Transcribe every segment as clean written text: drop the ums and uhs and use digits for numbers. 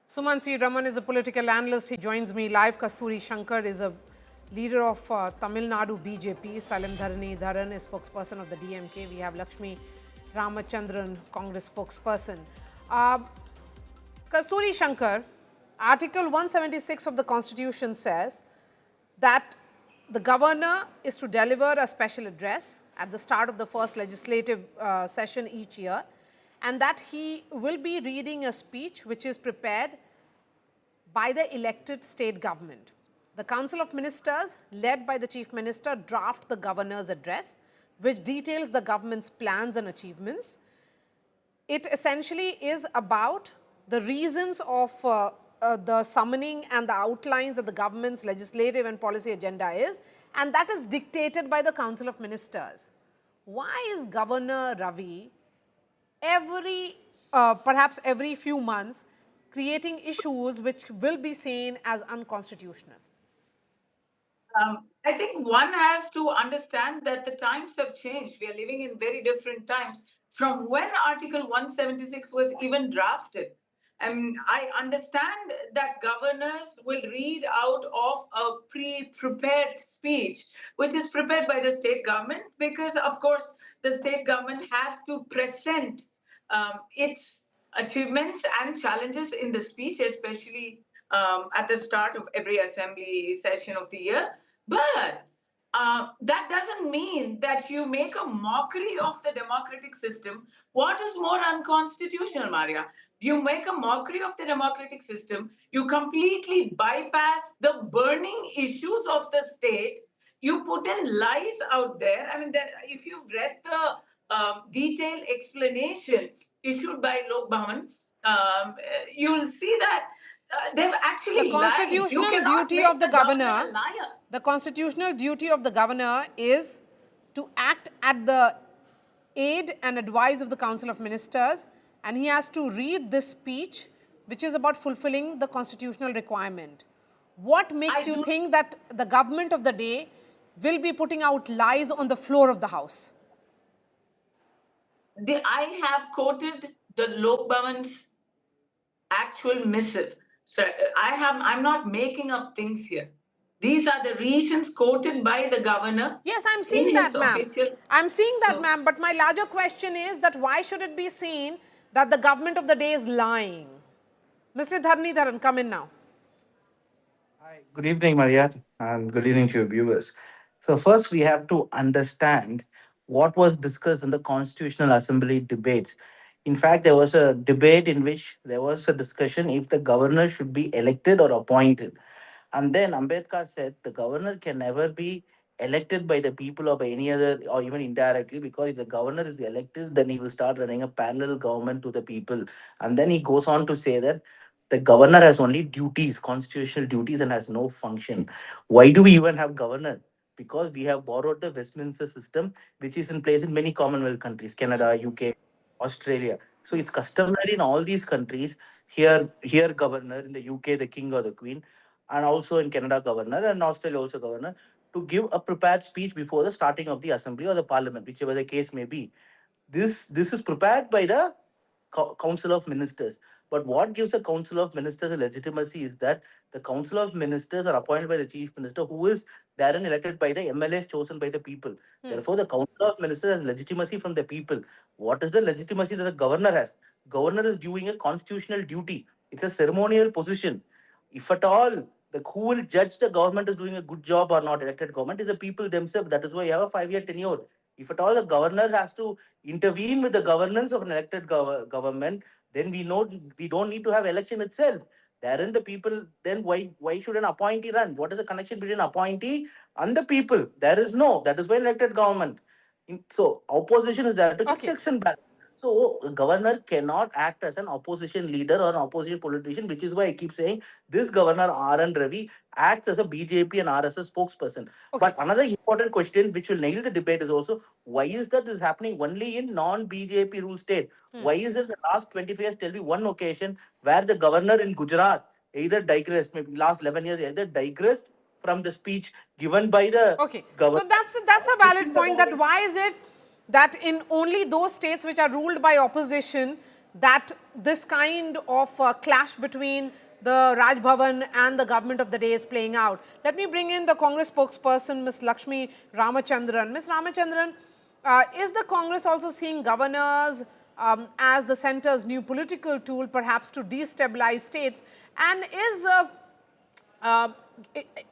Suman C. Raman is a political analyst. He joins me live. Kasturi Shankar is a leader of Tamil Nadu BJP. Salim Dharan is spokesperson of the DMK. We have Lakshmi Ramachandran, Congress spokesperson. Kasturi Shankar, Article 176 of the Constitution says that the governor is to deliver a special address at the start of the first legislative session each year, and that he will be reading a speech which is prepared by the elected state government. The Council of Ministers, led by the Chief Minister, draft the governor's address, which details the government's plans and achievements. It essentially is about the reasons of the summoning and the outlines that the government's legislative and policy agenda is, and that is dictated by the Council of Ministers. Why is Governor Ravi perhaps every few months creating issues which will be seen as unconstitutional? I think one has to understand that the times have changed. We are living in very different times from when Article 176 was even drafted. I mean, I understand that governors will read out of a pre-prepared speech, which is prepared by the state government, because, of course, the state government has to present its achievements and challenges in the speech, especially at the start of every assembly session of the year. But that doesn't mean that you make a mockery of the democratic system. What is more unconstitutional, Maria? You make a mockery of the democratic system. You completely bypass the burning issues of the state. You put in lies out there. I mean, if you've read the detailed explanation issued by Lok Bhavan, you'll see that they've actually The constitutional duty of the governor, the constitutional duty of the governor is to act at the aid and advice of the Council of Ministers, and he has to read this speech, which is about fulfilling the constitutional requirement. What makes you think that the government of the day will be putting out lies on the floor of the House? I have quoted the Lok Bhavan's actual missive. So I'm not making up things here. These are the reasons quoted by the governor. Yes, I'm seeing that, ma'am. I'm seeing that, ma'am. But my larger question is that why should it be seen that the government of the day is lying? Mr. Dharan, come in now. Hi, good evening, Maria, and good evening to your viewers. So first, we have to understand what was discussed in the Constitutional Assembly debates. In fact, there was a debate in which there was a discussion if the governor should be elected or appointed. And then Ambedkar said the governor can never be elected by the people or by any other, or even indirectly, because if the governor is elected, then he will start running a parallel government to the people. And then he goes on to say that the governor has only duties, constitutional duties, and has no function. Why do we even have governor? Because we have borrowed the Westminster system, which is in place in many Commonwealth countries, Canada, UK, Australia. So it's customary in all these countries. Here governor, in the UK, the king or the queen, and also in Canada, governor, and Australia also governor, to give a prepared speech before the starting of the assembly or the parliament, whichever the case may be. This is prepared by the Council of Ministers. But what gives the Council of Ministers a legitimacy is that the Council of Ministers are appointed by the Chief Minister, who is therein elected by the MLAs chosen by the people. Therefore, the Council of Ministers has legitimacy from the people. What is the legitimacy that the governor has? Governor is doing a constitutional duty. It's a ceremonial position. If at all, who will judge the government is doing a good job or not, elected government, is the people themselves. That is why you have a 5-year tenure. If at all the governor has to intervene with the governance of an elected government, then we know we don't need to have election itself. Therein the people, then why should an appointee run? What is the connection between appointee and the people? There is no. That is why elected government. So opposition is there to keep checks and balance. So a governor cannot act as an opposition leader or an opposition politician, which is why I keep saying this governor RN Ravi acts as a BJP and RSS spokesperson. But another important question which will nail the debate is also, why is that is happening only in non-BJP rule state? Why is it the last 25 years, tell me one occasion where the governor in Gujarat either digressed, maybe last 11 years, either digressed from the speech given by the governor. So that's a valid point, that why is it that in only those states which are ruled by opposition, that this kind of clash between the Raj Bhavan and the government of the day is playing out. Let me bring in the Congress spokesperson, Ms. Lakshmi Ramachandran. Ms. Ramachandran, is the Congress also seeing governors as the centre's new political tool, perhaps to destabilize states? And is uh,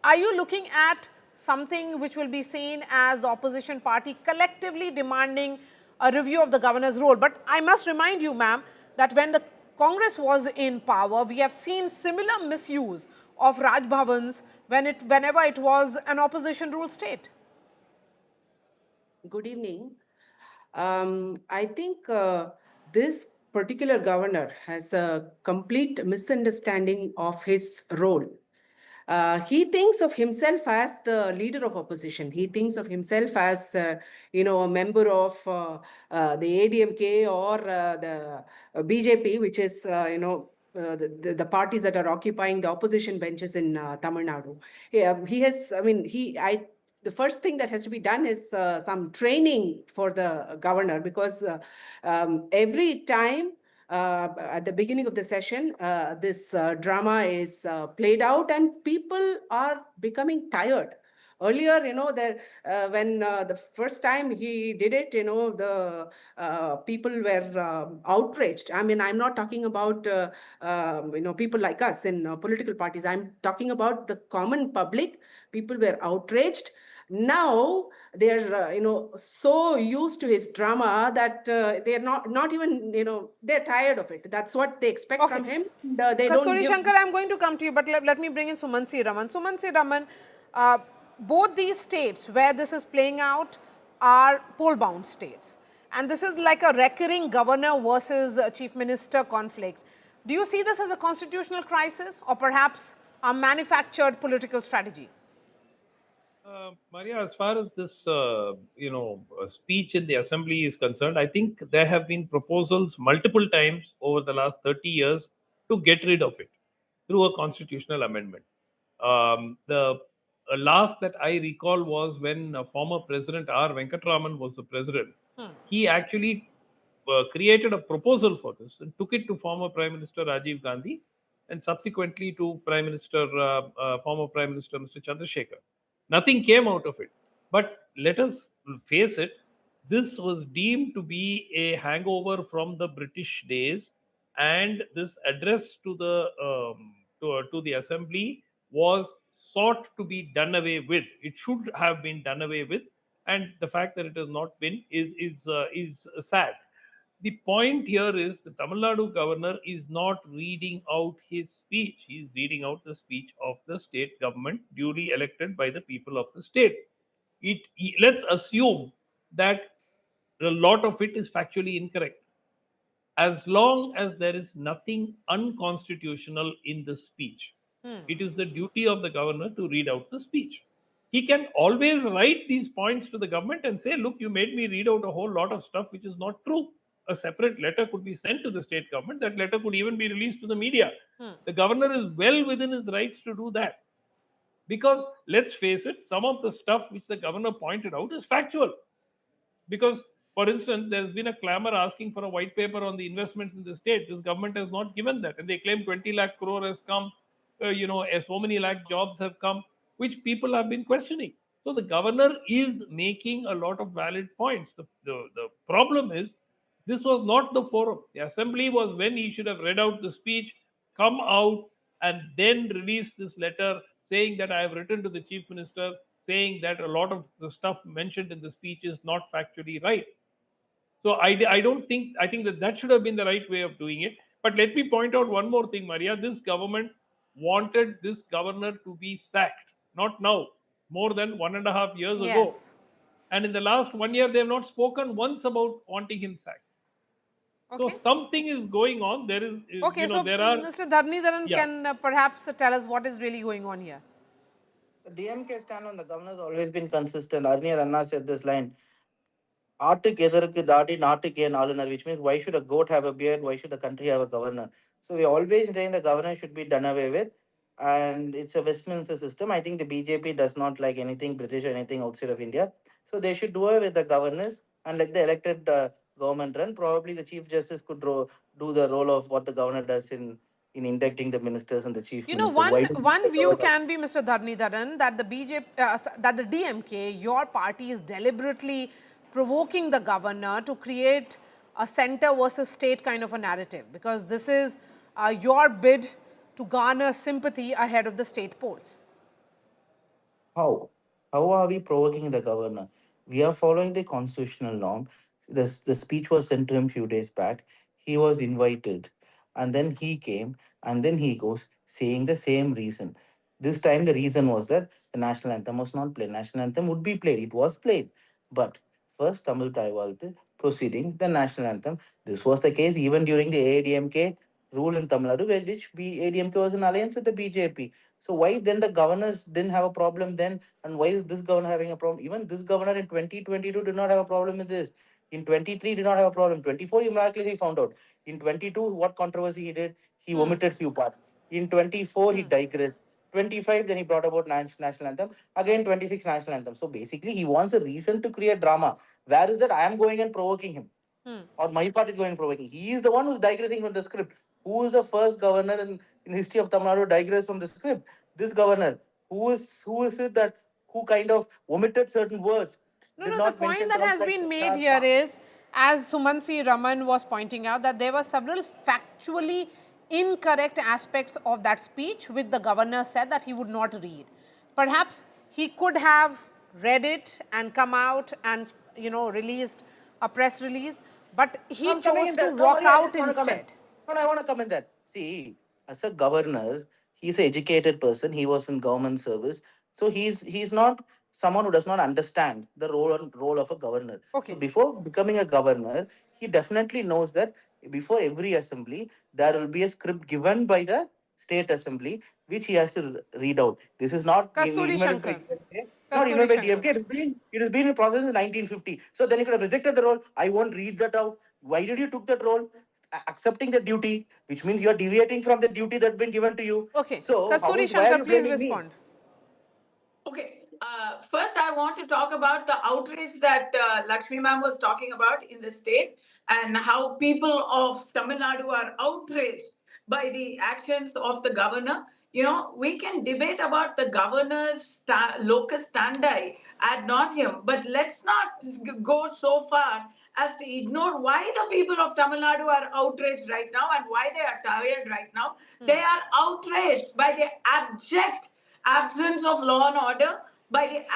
are you looking at something which will be seen as the opposition party collectively demanding a review of the governor's role? But I must remind you, ma'am, that when the Congress was in power, we have seen similar misuse of Raj Bhavans whenever it was an opposition ruled state. Good evening. I think this particular governor has a complete misunderstanding of his role. He thinks of himself as the leader of opposition. He thinks of himself as, a member of the ADMK or the BJP, which is, the parties that are occupying the opposition benches in Tamil Nadu. He has, the first thing that has to be done is some training for the governor, because every time at the beginning of the session, this drama is played out and people are becoming tired. Earlier, when the first time he did it, the people were outraged. I mean, I'm not talking about, people like us in political parties. I'm talking about the common public. People were outraged. Now they're so used to his drama that they're not even they're tired of it. That's what they expect from him. They don't Kasturi give. Shankar, I'm going to come to you, but let me bring in Sumansi Raman. Sumansi Raman, both these states where this is playing out are poll-bound states. And this is like a recurring governor versus chief minister conflict. Do you see this as a constitutional crisis or perhaps a manufactured political strategy? Maria, as far as this, speech in the assembly is concerned, I think there have been proposals multiple times over the last 30 years to get rid of it through a constitutional amendment. The last that I recall was when former President R. Venkatraman was the president. He actually created a proposal for this and took it to former Prime Minister Rajiv Gandhi and subsequently to former Prime Minister Mr. Chandrasekhar. Nothing came out of it. But let us face it, this was deemed to be a hangover from the British days, and this address to the assembly was sought to be done away with. It should have been done away with, and the fact that it has not been is sad. The point here is the Tamil Nadu governor is not reading out his speech. He is reading out the speech of the state government duly elected by the people of the state. Let's assume that a lot of it is factually incorrect. As long as there is nothing unconstitutional in the speech, it is the duty of the governor to read out the speech. He can always write these points to the government and say, look, you made me read out a whole lot of stuff which is not true. A separate letter could be sent to the state government. That letter could even be released to the media. The governor is well within his rights to do that. Because let's face it, some of the stuff which the governor pointed out is factual. Because, for instance, there's been a clamor asking for a white paper on the investments in the state. This government has not given that. And they claim 20 lakh crore has come, so many lakh jobs have come, which people have been questioning. So the governor is making a lot of valid points. The problem is, this was not the forum. The assembly was when he should have read out the speech, come out, and then release this letter saying that I have written to the chief minister, saying that a lot of the stuff mentioned in the speech is not factually right. So I don't think, I think that should have been the right way of doing it. But let me point out one more thing, Maria. This government wanted this governor to be sacked, not now, more than 1.5 years ago. Yes. And in the last 1 year, they have not spoken once about wanting him sacked. Okay. So something is going on. There is, Okay, so there are. Mr. Dharnidharan Yeah. can perhaps tell us what is really going on here. The DMK stand on the governor has always been consistent. Earlier, Anna said this line, ஆட்டுக்கு எதற்கு தாடி நாட்டுக்கு ஏன் ஆளுநர், which means why should a goat have a beard, why should the country have a governor? So we're always saying the governor should be done away with, and it's a Westminster system. I think the BJP does not like anything British or anything outside of India, so they should do away with the governors and let the elected government run. Probably the chief justice could do the role of what the governor does in inducting the ministers and the chief You know, minister? Why do one the view governor? can be, Mr. Dharnidharan, that the that the DMK, your party, is deliberately provoking the governor to create a center versus state kind of a narrative, because this is your bid to garner sympathy ahead of the state polls. How? How are we provoking the governor? We are following the constitutional norm. The speech was sent to him few days back. He was invited, and then he came, and then he goes saying the same reason. This time, the reason was that the national anthem was not played. National anthem would be played. It was played, but first Tamil Taivaltu proceeding the national anthem. This was the case even during the ADMK rule in Tamil Nadu, which ADMK was in alliance with the BJP. So why then the governors didn't have a problem then, and why is this governor having a problem? Even this governor in 2022 did not have a problem with this. In 23 did not have a problem. 24 he miraculously found out. In 22, what controversy he did? He omitted few parts. In 24 he digressed. 25 then he brought about national anthem. Again 26 national anthem. So basically he wants a reason to create drama. Where is that? I am going and provoking him, or my part is going and provoking. He is the one who's digressing from the script. Who is the first governor in history of Tamil Nadu to digress from the script? This governor. Who is it that who kind of omitted certain words? No, Did no, the not point mention that terms has like been made here is, as Sumansi Raman was pointing out, that there were several factually incorrect aspects of that speech which the governor said that he would not read. Perhaps he could have read it and come out and, you know, released a press release, but he I'm coming chose in to there. Don't walk worry, I out just want to come in. instead. No, no, I want to come in there. See, as a governor, he's an educated person. He was in government service, so he's not someone who does not understand the role of a governor. So Okay. before becoming a governor, he definitely knows that before every assembly there will be a script given by the state assembly which he has to read out. This is not Kasturi invented by Shankar. DMK. Not Kasturi invented by Shankar. DMK. It has been in process since 1950. So then he could have rejected the role. I won't read that out. Why did you took that role? Accepting the duty, which means you're deviating from the duty that's been given to you. Okay. So Kasturi why are Shankar, you please blaming me? respond. Okay. First, I want to talk about the outrage that Lakshmi ma'am was talking about in the state, and how people of Tamil Nadu are outraged by the actions of the governor. You know, we can debate about the governor's locus standi ad nauseum, but let's not go so far as to ignore why the people of Tamil Nadu are outraged right now and why they are tired right now. They are outraged by the abject absence of law and order, by the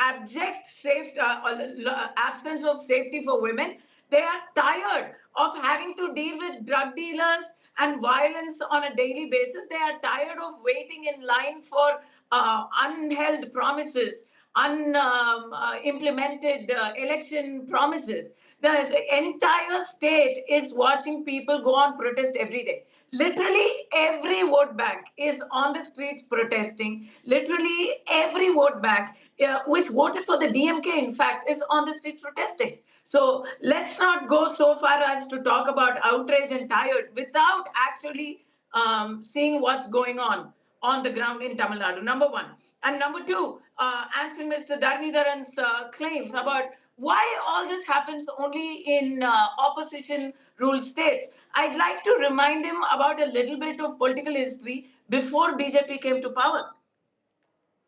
absence of safety for women. They are tired of having to deal with drug dealers and violence on a daily basis. They are tired of waiting in line for unheld promises, unimplemented election promises. The entire state is watching people go on protest every day. Literally every vote bank is on the streets protesting. Literally every vote bank which voted for the DMK, in fact, is on the streets protesting. So let's not go so far as to talk about outrage and tired without actually seeing what's going on the ground in Tamil Nadu, number one. And number two, answering Mr. Dharnidharan's claims about why all this happens only in opposition ruled states. I'd like to remind him about a little bit of political history before BJP came to power.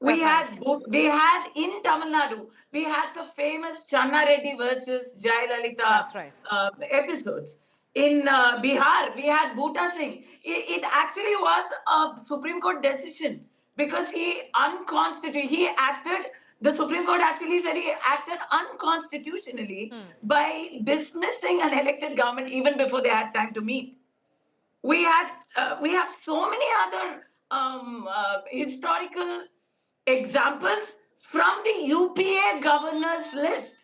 That's right. We had in Tamil Nadu, we had the famous Channa Reddy versus Jayalalitha That's right. episodes. In Bihar, we had Bhuta Singh. It actually was a Supreme Court decision because he acted, the Supreme Court actually said he acted unconstitutionally by dismissing an elected government even before they had time to meet. We have so many other historical examples from the UPA governors list.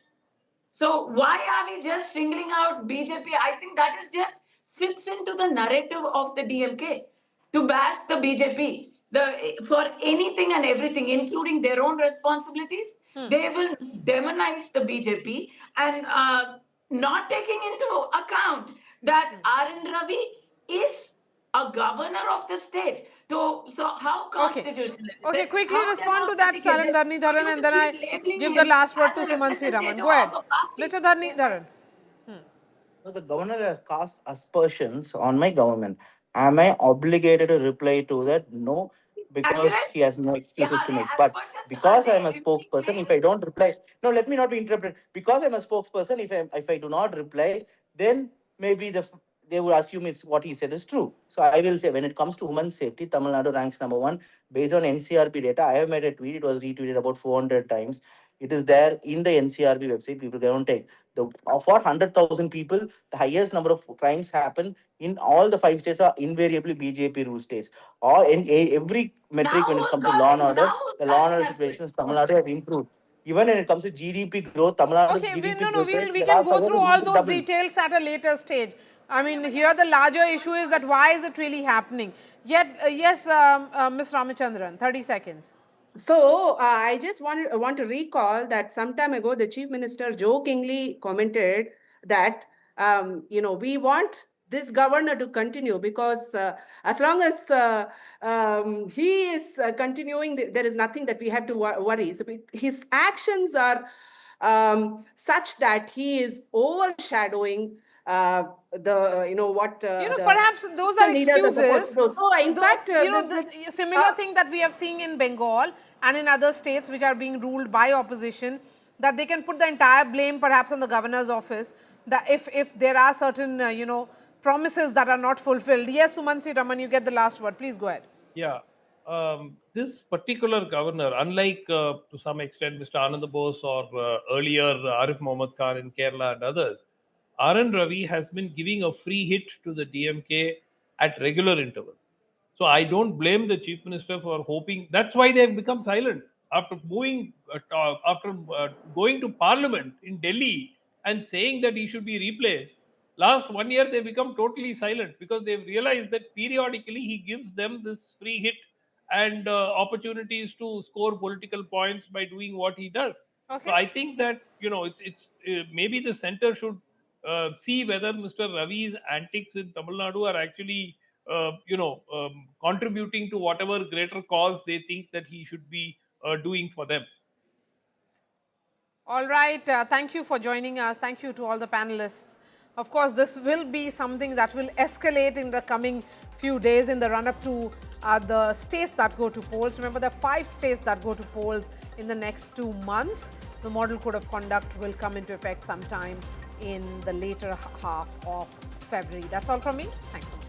So why are we just singling out BJP? I think that is just fits into the narrative of the DMK to bash the BJP. For anything and everything, including their own responsibilities, they will demonize the BJP and not taking into account that RN Ravi is a governor of the state. So how Okay. constitutional is Okay, it? quickly How respond to that, democratic is Saran it for Dharnidharan, you and to then keep I labeling give the him last word as to a Sumansi Raman. representative Go ahead. of a party? Mr. Dharnidharan. So the governor has cast aspersions on my government. Am I obligated to reply to that? No, because Accurate? he has no excuses Yeah, to make. But aspersions are because I am a there. If he spokesperson, if I claims, don't reply, no, let me not be interrupted. Because I'm a spokesperson, if I do not reply, then maybe they would assume it's what he said is true. So I will say when it comes to women's safety, Tamil Nadu ranks number one based on NCRB data. I have made a tweet; it was retweeted about 400 times. It is there in the NCRB website. People can take for 100,000 people. The highest number of crimes happen in all the 5 states are invariably BJP rule states. Or in every now metric when it who's comes to law and order, now who's the law and casting order aspersions? situation in Tamil Nadu have improved. Even when it comes to GDP growth, Tamil Nadu's Okay, GDP no, growth rate we the can last 5 go years through has all more than those doubled. details at a later stage. I mean, here the larger issue is that why is it really happening? Yet, yes, Ms. Ramachandran, 30 seconds. So I just want to recall that some time ago the chief minister jokingly commented that we want this governor to continue because as long as he is continuing, there is nothing that we have to worry. So his actions are such that he is overshadowing the what the Perhaps those are opposition leaders are supposed to excuses. do. So in fact, The similar thing that we have seen in Bengal and in other states which are being ruled by opposition, that they can put the entire blame perhaps on the governor's office, that if there are certain, promises that are not fulfilled. Yes, Sumansi Raman, you get the last word. Please go ahead. Yeah. This particular governor, unlike to some extent Mr. Anand Bose or earlier Arif Mohammad Khan in Kerala and others, RN Ravi has been giving a free hit to the DMK at regular intervals. So I don't blame the chief minister for hoping. That's why they have become silent after going to Parliament in Delhi and saying that he should be replaced. Last 1 year, they become totally silent because they've realized that periodically he gives them this free hit and opportunities to score political points by doing what he does. So Okay. I think that it's maybe the center should see whether Mr. Ravi's antics in Tamil Nadu are actually contributing to whatever greater cause they think that he should be doing for them. All right. Thank you for joining us. Thank you to all the panelists. Of course, this will be something that will escalate in the coming few days in the run-up to the states that go to polls. Remember, there are 5 states that go to polls in the next 2 months. The model code of conduct will come into effect sometime in the later half of February. That's all from me. Thanks so much.